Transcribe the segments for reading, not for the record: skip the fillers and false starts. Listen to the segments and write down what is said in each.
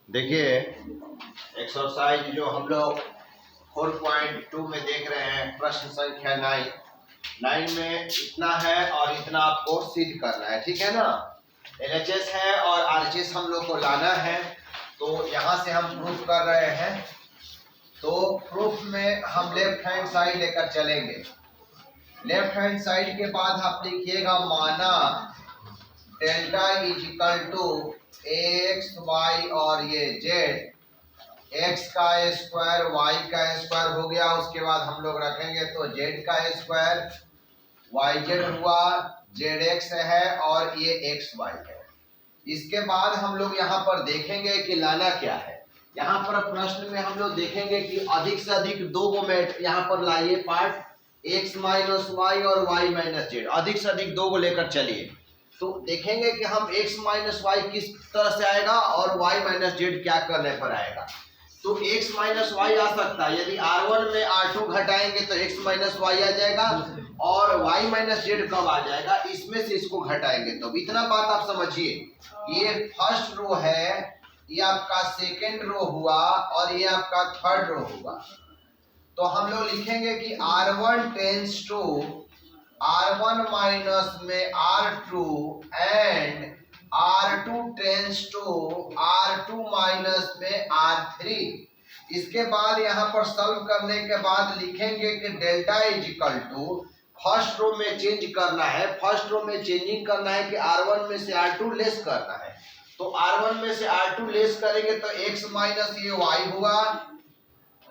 देखिए एक्सरसाइज जो हम लोग 4.2 में देख रहे हैं, प्रश्न संख्या 9 में इतना है और इतना आपको सिद्ध करना है, ठीक है ना। एलएचएस है और आरएचएस हम लोग को लाना है, तो यहाँ से हम प्रूफ कर रहे हैं। तो प्रूफ में हम लेफ्ट हैंड साइड लेकर चलेंगे। लेफ्ट हैंड साइड के बाद आप लिखिएगा माना delta is equal to x y और ये जेड, एक्स का स्क्वायर वाई का स्क्वायर हो गया। उसके बाद हम लोग रखेंगे तो जेड का स्क्वायर, वाई जेड हुआ, जेड एक्स है और ये एक्स वाई है। इसके बाद हम लोग यहाँ पर देखेंगे कि लाना क्या है। यहाँ पर प्रश्न में हम लोग देखेंगे कि अधिक से अधिक दो गो में यहाँ पर लाइए पार्ट, एक्स माइनस वाई और वाई माइनस जेड, अधिक से अधिक दो गो लेकर चलिए। तो देखेंगे कि हम x माइनस वाई किस तरह से आएगा और y माइनस जेड क्या करने पर आएगा। तो x माइनस वाई आ सकता है, यदि r1 में r2 घटाएंगे तो x माइनस वाई आ जाएगा और y माइनस जेड कब आ जाएगा, इसमें से इसको घटाएंगे। तो इतना बात आप समझिए। ये फर्स्ट रो है, ये आपका सेकेंड रो हुआ और ये आपका थर्ड रो हुआ। तो हम लोग लिखेंगे कि r1 tense to R1 minus में R2 and R2 tense to R2 minus में R3। इसके बाद यहाँ पर सॉल्व करने के बाद लिखेंगे कि delta is equal to, first row में चेंज करना है, फर्स्ट रो में चेंजिंग करना है कि R1 में से R2 लेस करना है। तो R1 में से R2 लेस करेंगे तो x माइनस ये y हुआ।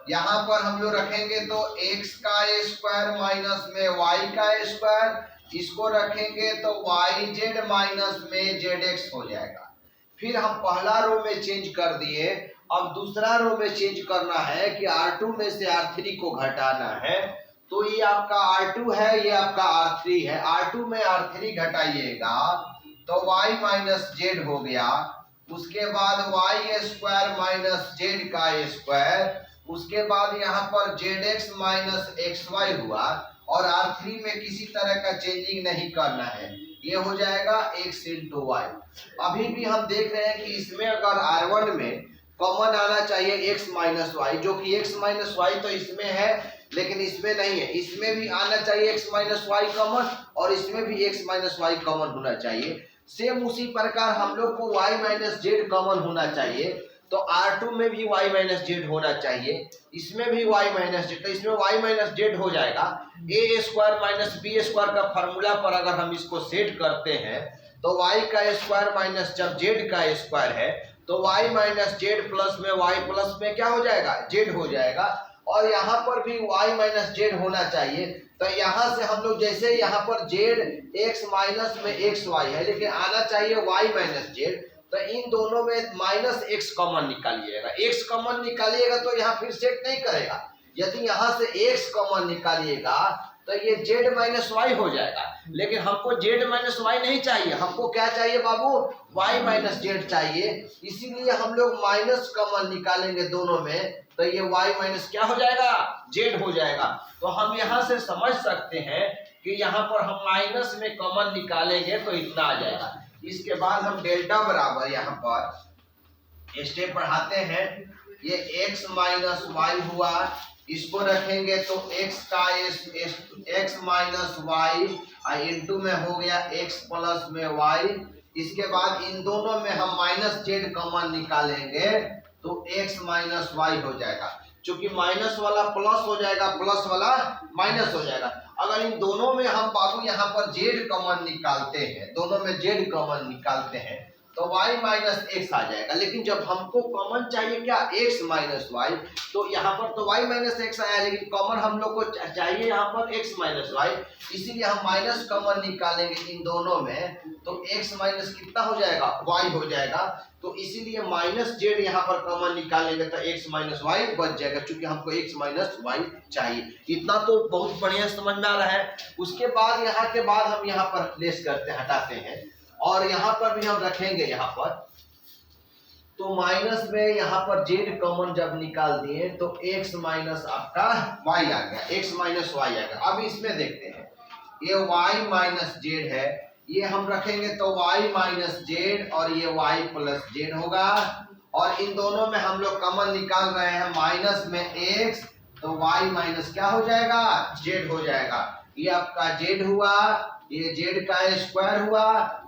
यहाँ पर हम लोग रखेंगे तो x का स्क्वायर माइनस में y का स्क्वायर, इसको रखेंगे तो y जेड माइनस में जेड एक्स हो जाएगा। फिर हम पहला रो में चेंज कर दिए, अब दूसरा रो में चेंज करना है कि R2 में से R3 को घटाना है। तो ये आपका R2 है, ये आपका R3 है। R2 में R3 घटाइएगा तो y माइनस जेड हो गया। उसके बाद y स्क्वायर माइनस जेड का स्क्वायर, उसके बाद यहाँ पर z x minus x y हुआ और R3 में किसी तरह का चेंजिंग नहीं करना है, ये हो जाएगा x इंटू वाई। अभी भी हम देख रहे हैं कि इसमें अगर R1 में कॉमन आना चाहिए x माइनस वाई, जो कि x माइनस वाई तो इसमें है लेकिन इसमें नहीं है। इसमें भी आना चाहिए x माइनस वाई कॉमन और इसमें भी x माइनस वाई कॉमन होना चाहिए। सेम उसी प्रकार हम लोग को y माइनस जेड कॉमन होना चाहिए, तो R2 में भी y माइनस जेड होना चाहिए, इसमें भी y माइनस जेड, तो इसमें y माइनस जेड हो जाएगा। a square minus b square का फॉर्मूला पर अगर हम इसको सेट करते हैं तो y का स्क्वायर माइनस जब z का स्क्वायर है तो y माइनस जेड प्लस में y प्लस में क्या हो जाएगा, z हो जाएगा। और यहाँ पर भी y माइनस जेड होना चाहिए। तो यहाँ से हम लोग जैसे यहाँ पर z x माइनस में एक्स वाई है, लेकिन आना चाहिए y माइनस जेड, तो इन दोनों में माइनस एक्स कॉमन निकालिएगा। एक्स कॉमन निकालिएगा तो यहाँ फिर सेट नहीं करेगा। यदि यहाँ से एक्स कॉमन निकालिएगा तो ये जेड माइनस वाई हो जाएगा, लेकिन हमको जेड माइनस वाई नहीं चाहिए, हमको क्या चाहिए बाबू, वाई माइनस जेड चाहिए। इसीलिए हम लोग माइनस कॉमन निकालेंगे दोनों में, तो ये वाई माइनस क्या हो जाएगा, जेड हो जाएगा। तो हम यहाँ से समझ सकते हैं कि यहाँ पर हम माइनस में कॉमन निकालेंगे तो इतना आ जाएगा। इसके बाद हम डेल्टा बराबर यहाँ पर स्टेप बढ़ाते हैं, ये x माइनस वाई हुआ, इसको रखेंगे तो x माइनस वाई इंटू में हो गया x प्लस में y। इसके बाद इन दोनों में हम माइनस जेड कॉमन निकालेंगे तो x माइनस वाई हो जाएगा। क्योंकि माइनस वाला प्लस हो जाएगा, प्लस वाला माइनस हो जाएगा। अगर इन दोनों में हम बाबू यहाँ पर जेड कॉमन निकालते हैं, दोनों में जेड कॉमन निकालते हैं तो y माइनस एक्स आ जाएगा। लेकिन जब हमको कॉमन चाहिए क्या, x माइनस वाई, तो यहाँ पर तो y माइनस एक्स आया, लेकिन कॉमन हम लोग को चाहिए यहाँ पर x माइनस वाई, इसीलिए हम माइनस कॉमन निकालेंगे इन दोनों में तो x माइनस कितना हो जाएगा, y हो जाएगा। तो इसीलिए माइनस जेड यहाँ पर कॉमन निकालेंगे तो x माइनस वाई बच जाएगा, क्योंकि हमको x माइनस वाई चाहिए। इतना तो बहुत बढ़िया समझ में आ रहा है। उसके बाद यहाँ के बाद हम यहाँ पर प्लेस करते हटाते हैं और यहाँ पर भी हम रखेंगे यहाँ पर, तो माइनस में यहाँ पर जेड कॉमन जब निकाल दिए तो x माइनस आपका y आ गया, x माइनस y आ गया। अब इसमें देखते हैं, ये y माइनस जेड है, ये हम रखेंगे तो y माइनस जेड और ये y प्लस जेड होगा। और इन दोनों में हम लोग कॉमन निकाल रहे हैं, माइनस में x, तो y माइनस क्या हो जाएगा, z हो जाएगा। ये आपका z हुआ, ये z का स्क्वायर हुआ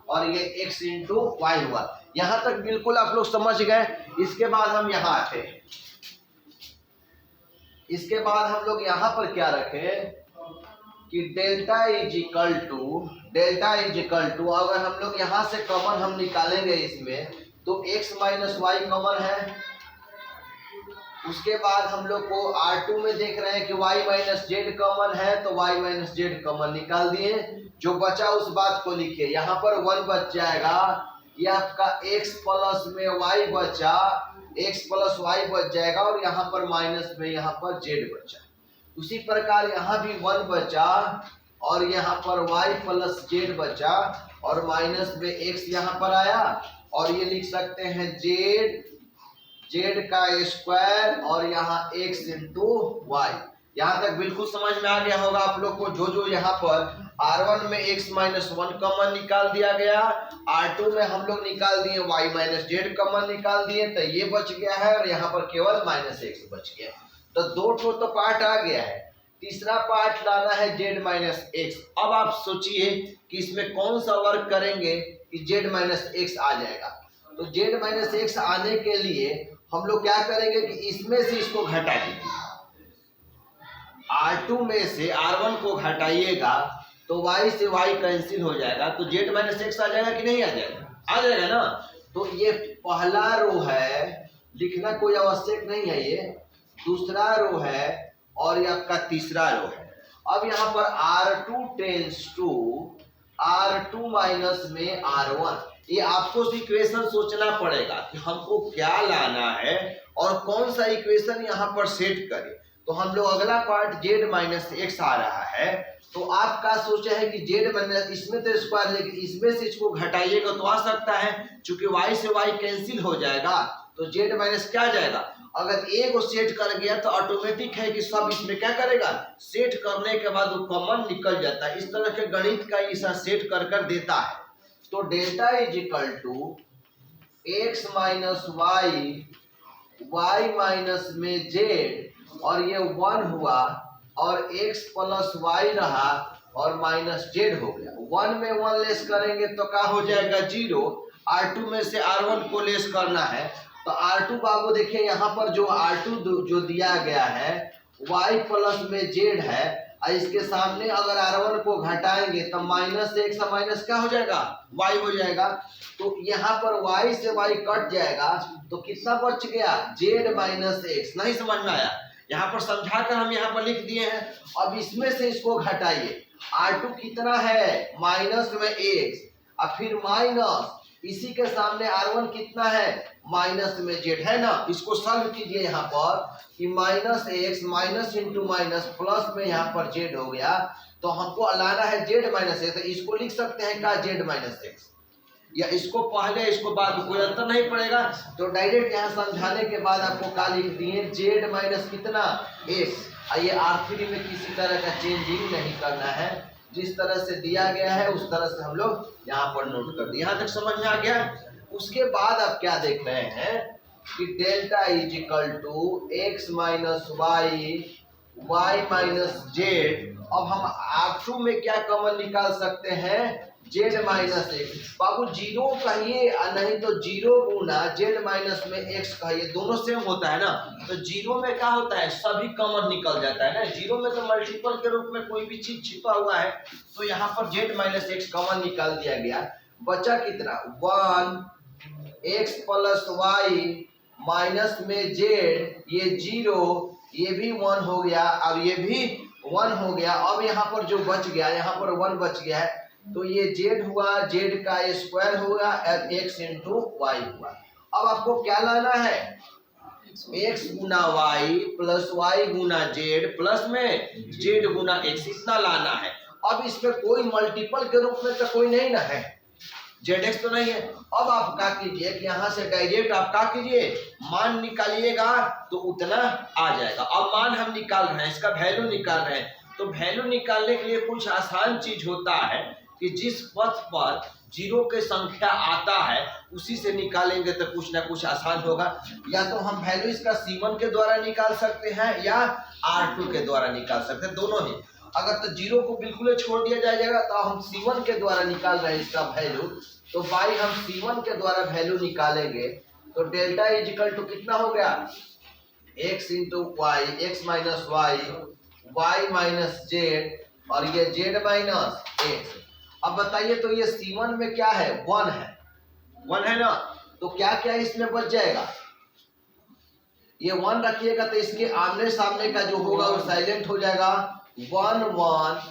और ये x इंटू वाई हुआ। यहां तक बिल्कुल आप लोग समझ गए। इसके बाद हम यहाँ आते हैं। इसके बाद हम लोग यहाँ पर क्या रखें कि डेल्टा इज इक्वल टू अगर हम लोग यहाँ से कॉमन हम निकालेंगे इसमें, तो x माइनस वाई कॉमन है। उसके बाद हम लोग को R2 में देख रहे हैं कि y माइनस जेड कॉमन है, तो y माइनस जेड कॉमन निकाल दिए। जो बचा उस बात को लिखिए। यहाँ पर 1 बच जाएगा, ये आपका x प्लस में y बचा, x प्लस y बच जाएगा और यहाँ पर माइनस में यहाँ पर z बचा। उसी प्रकार यहाँ भी 1 बचा और यहाँ पर y प्लस z बचा और माइनस में x यहाँ पर आया और ये लिख सकते हैं z का स्क्वायर और यहाँ x इंटू वाई। यहाँ तक बिल्कुल समझ में आ गया होगा आप लोग को। जो यहाँ पर R1 में x माइनस 1 कॉमन निकाल दिया गया, R2 में हम लोग निकाल दिए y माइनस जेड कॉमन निकाल दिए, तो ये बच गया है और यहाँ पर केवल माइनस x बच गया। तो 2 तो पार्ट आ गया है। तीसरा पार्ट लाना है z माइनस x। अब आप सोचिए कि इसमें कौन सा वर्क करेंगे कि z माइनस x आ जाएगा। तो z माइनस x आने के लिए हम लोग क्या करेंगे कि इसमें से इसको घटा दीजिए। R2 में से R1 को घटाइएगा तो y से y कैंसिल हो जाएगा, तो z माइनस x आ जाएगा कि नहीं आ जाएगा? आ जाएगा ना। तो ये पहला रो है, लिखना कोई आवश्यक नहीं है। ये दूसरा रो है और ये आपका तीसरा रो है। अब यहाँ पर R2 tense to R2 minus में R1, ये आपको इक्वेशन सोचना पड़ेगा कि हमको क्या लाना है और कौन सा इक्वेशन यहाँ पर सेट करें। तो हम लोग अगला पार्ट z माइनस x आ रहा है, तो आपका सोचा है कि z माइनस, इसमें तो स्क्वायर, लेकिन इसमें से इसको घटाइएगा तो आ सकता है, चूंकि y से y कैंसिल हो जाएगा तो z माइनस क्या जाएगा। अगर a को सेट कर गया तो ऑटोमेटिक है कि सब इसमें क्या करेगा, सेट करने के बाद वो कॉमन निकल जाता है। इस तरह के गणित का ऐसा सेट कर देता है। तो delta is equal to x minus y minus में z और ये 1 हुआ और x प्लस y रहा और माइनस z हो गया। 1 में 1 लेस करेंगे तो क्या हो जाएगा, 0। R2 में से R1 को लेस करना है, तो R2 बाबू देखिए यहाँ पर जो R2 जो दिया गया है y प्लस में z है, और इसके सामने अगर R1 को घटाएंगे तो माइनस x माइनस क्या हो जाएगा, y हो जाएगा। तो यहाँ पर y से y कट जाएगा तो कितना बच गया, z माइनस x। नहीं समझ में आया? यहाँ पर समझा कर हम यहाँ पर लिख दिए हैं। अब इसमें से इसको घटाइए। R2 कितना है, माइनस में x और फिर माइनस, इसी के सामने R1 कितना है, माइनस में z है ना। इसको सॉल्व कीजिए यहाँ पर कि minus x minus into minus plus में यहाँ पर z हो गया। तो हमको लाना है z माइनस x, तो इसको लिख सकते हैं क्या, z माइनस x, या इसको पहले इसको बाद, कोई अंतर नहीं पड़ेगा। तो डायरेक्ट यहाँ समझाने के बाद आपको क्या लिख दिए, z माइनस कितना x। ये R3 में किसी तरह का चेंजिंग नहीं करना है, जिस तरह से दिया गया है उस तरह से हम लोग यहाँ पर नोट कर दिए। यहाँ तक समझ में आ गया। उसके बाद आप क्या देख रहे हैं कि delta is equal to x minus y minus z. अब हम R2 में क्या कॉमन निकाल सकते हैं, z माइनस x। बाबू जीरो कहिए नहीं तो 0 गुना z माइनस में x कहिए, दोनों सेम होता है ना। तो जीरो में क्या होता है, सभी कॉमन निकल जाता है ना। जीरो में तो मल्टीपल के रूप में कोई भी चीज छिपा हुआ है, तो यहाँ पर z माइनस x कॉमन निकाल दिया गया। बचा कितना, 1 x प्लस y माइनस में z, ये 0, ये भी 1 हो गया, अब ये भी 1 हो गया। अब यहाँ पर जो बच गया, यहाँ पर 1 बच गया है, तो ये z हुआ, z का स्क्वायर होगा और x इंटू वाई हुआ। अब आपको क्या लाना है, x गुना y प्लस y गुना z प्लस में z गुना x, इतना लाना है। अब इसमें कोई मल्टीपल के रूप में तो कोई नहीं ना है, zx तो नहीं है। अब आप क्या कीजिए कि यहाँ से डायरेक्ट आप क्या कीजिए, मान निकालिएगा तो उतना आ जाएगा। अब मान हम निकाल रहे हैं, इसका वैल्यू निकाल रहे हैं, तो वैल्यू निकालने के लिए कुछ आसान चीज होता है कि जिस पथ पर जीरो के संख्या आता है उसी से निकालेंगे तो कुछ ना कुछ आसान होगा। या तो हम वैल्यू इसका C1 के द्वारा निकाल सकते हैं या R2 के द्वारा निकाल सकते हैं, दोनों ही। अगर तो जीरो को बिल्कुल छोड़ दिया जाएगा तो हम C1 के द्वारा निकाल रहे हैं इसका वैल्यू, तो बाई हम C1 के द्वारा वैल्यू निकालेंगे तो डेल्टा इज इक्वल टू कितना हो गया, x into y, x minus y, y minus z, और ये जेड माइनस एक्स। अब बताइए तो ये C1 में क्या है, 1 है, 1 है ना, तो क्या क्या इसमें बच जाएगा, ये 1 रखिएगा तो इसके आमने सामने का जो होगा वो साइलेंट हो जाएगा, 1 1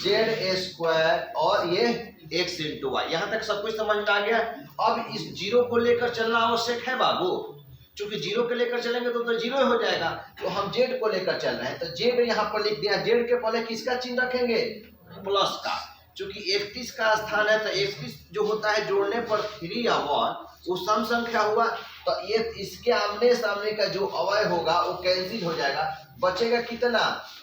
जेड स्क्वायर और ये x इंटू वाई। यहाँ तक सब कुछ समझ में आ गया। अब इस जीरो को लेकर चलना आवश्यक है बाबू, चूंकि जीरो के लेकर चलेंगे तो जीरो हो जाएगा, तो हम जेड को लेकर चल रहे हैं, तो जेड यहाँ पर लिख दिया। जेड के पहले किसका चिन्ह रखेंगे, प्लस का, चूंकि 31 का स्थान है तो 31 जो होता है जोड़ने पर 3 या 1 वो सम संख्या हुआ, तो ये इसके आमने सामने का जो अवयव होगा वो कैंसिल हो जाएगा, बचेगा कितना,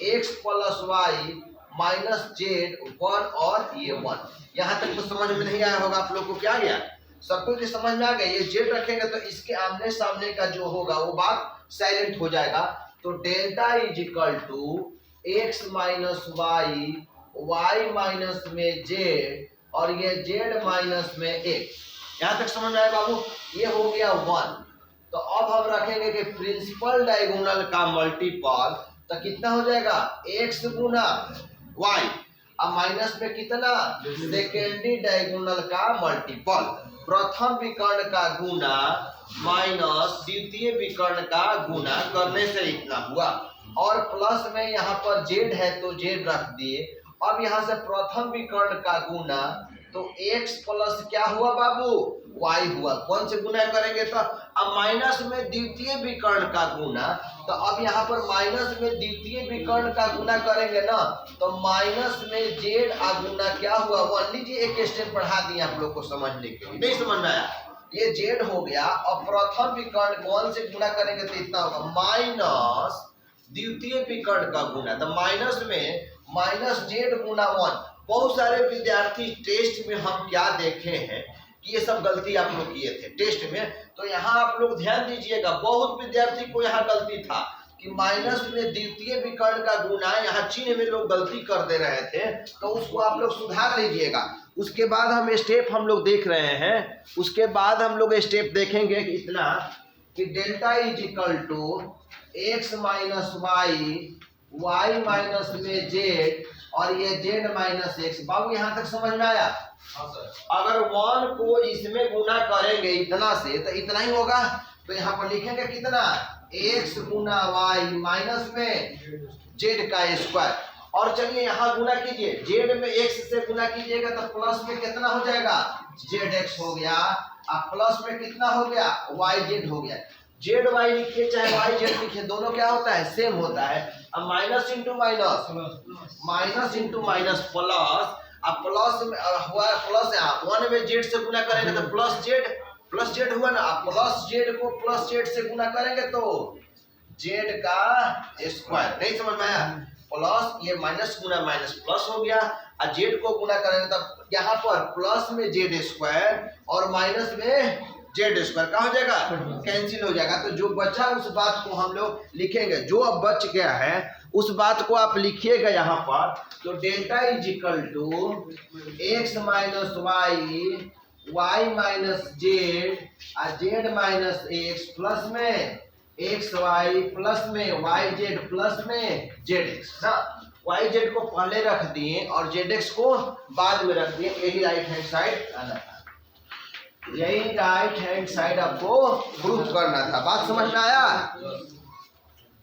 x plus y minus z 1 और ये 1। यहाँ तक तो समझ में नहीं आया होगा आप लोग को, क्या गया, सब कुछ समझ में आ गया। ये जेड रखेंगे तो इसके आमने सामने का जो होगा वो बात साइलेंट हो जाएगा, तो delta is equal to x minus y, y minus में जेड और ये जेड माइनस में एक्स। यहाँ तक समझ में आया बाबू, ये हो गया 1। तो अब हम रखेंगे कि प्रिंसिपल डायगोनल का मल्टीपल, तो कितना हो जाएगा, x गुना y, अब माइनस में कितना, सेकेंडरी डायगोनल का मल्टीपल, प्रथम विकर्ण का गुना माइनस द्वितीय विकर्ण का गुना करने से इतना हुआ, और प्लस में यहाँ पर जेड है तो जेड रख दिए। अब यहाँ से प्रथम विकर्ण का गुना, तो x प्लस क्या हुआ बाबू, y हुआ, कौन से गुना करेंगे, तो अब माइनस में द्वितीय विकर्ण का गुना, तो अब यहाँ पर माइनस में द्वितीय विकर्ण का गुना करेंगे ना, तो माइनस में जेड आ गुना क्या हुआ 1। लीजिए एक स्टेप बढ़ा दिए आप लोग को समझने के लिए, नहीं समझ में आया, ये जेड हो गया, और प्रथम विकर्ण कौन से गुना करेंगे तो इतना होगा, माइनस द्वितीय विकर्ण का गुना, तो माइनस में माइनस जेड गुना 1। बहुत सारे विद्यार्थी टेस्ट में हम क्या देखे हैं कि ये सब गलती आप लोग किए थे टेस्ट में, तो यहाँ आप लोग ध्यान दीजिएगा, बहुत विद्यार्थी को यहाँ गलती था कि माइनस में द्वितीय विकर्ण का गुना, यहाँ चिन्ह में लोग गलती कर दे रहे थे, तो उसको आप लोग सुधार लीजिएगा। उसके बाद हम स्टेप हम लोग देख रहे हैं, उसके बाद हम लोग स्टेप देखेंगे कि इतना कि delta is equal to x minus y, y minus में जेड और ये जेड माइनस एक्स। बाबू यहाँ तक समझ में आया, अगर 1 को इसमें गुना करेंगे इतना से तो इतना ही होगा, तो यहाँ पर लिखेंगे कितना, x गुना वाई माइनस में जेड का स्क्वायर, और चलिए यहाँ गुना कीजिए, जेड में x से गुना कीजिएगा तो प्लस में कितना हो जाएगा, जेड एक्स हो गया, अब प्लस में कितना हो गया, वाई जेड हो गया। जेड वाई लिखिए चाहे वाई जेड लिखिए, दोनों क्या होता है, सेम होता है। अब minus into minus, minus into minus plus, अब प्लस में हुआ प्लस, 1 में जेड से गुना करेंगे तो प्लस जेड हुआ ना, अब प्लस जेड को प्लस जेड से गुना करेंगे तो जेड का स्क्वायर। नहीं समझ में आया, प्लस ये माइनस गुना माइनस प्लस हो गया, और जेड को गुना करेंगे तो यहाँ पर प्लस में जेड स्क्वायर और माइनस में जेड स्क्वायर क्या हो जाएगा, कैंसिल हो जाएगा। तो जो बचा उस बात को हम लोग लिखेंगे, जो अब बच गया है उस बात को आप लिखिएगा यहाँ पर, तो delta is equal to x minus y, y minus z और जेड माइनस एक्स, प्लस में एक्स वाई प्लस में वाई जेड प्लस में जेड एक्स ना, वाई जेड को पहले रख दिए और जेड एक्स को बाद में रख दिए, यही राइट हैंड साइड आना था, यही राइट हैंड साइड आपको प्रूफ करना था। बात समझ में आया।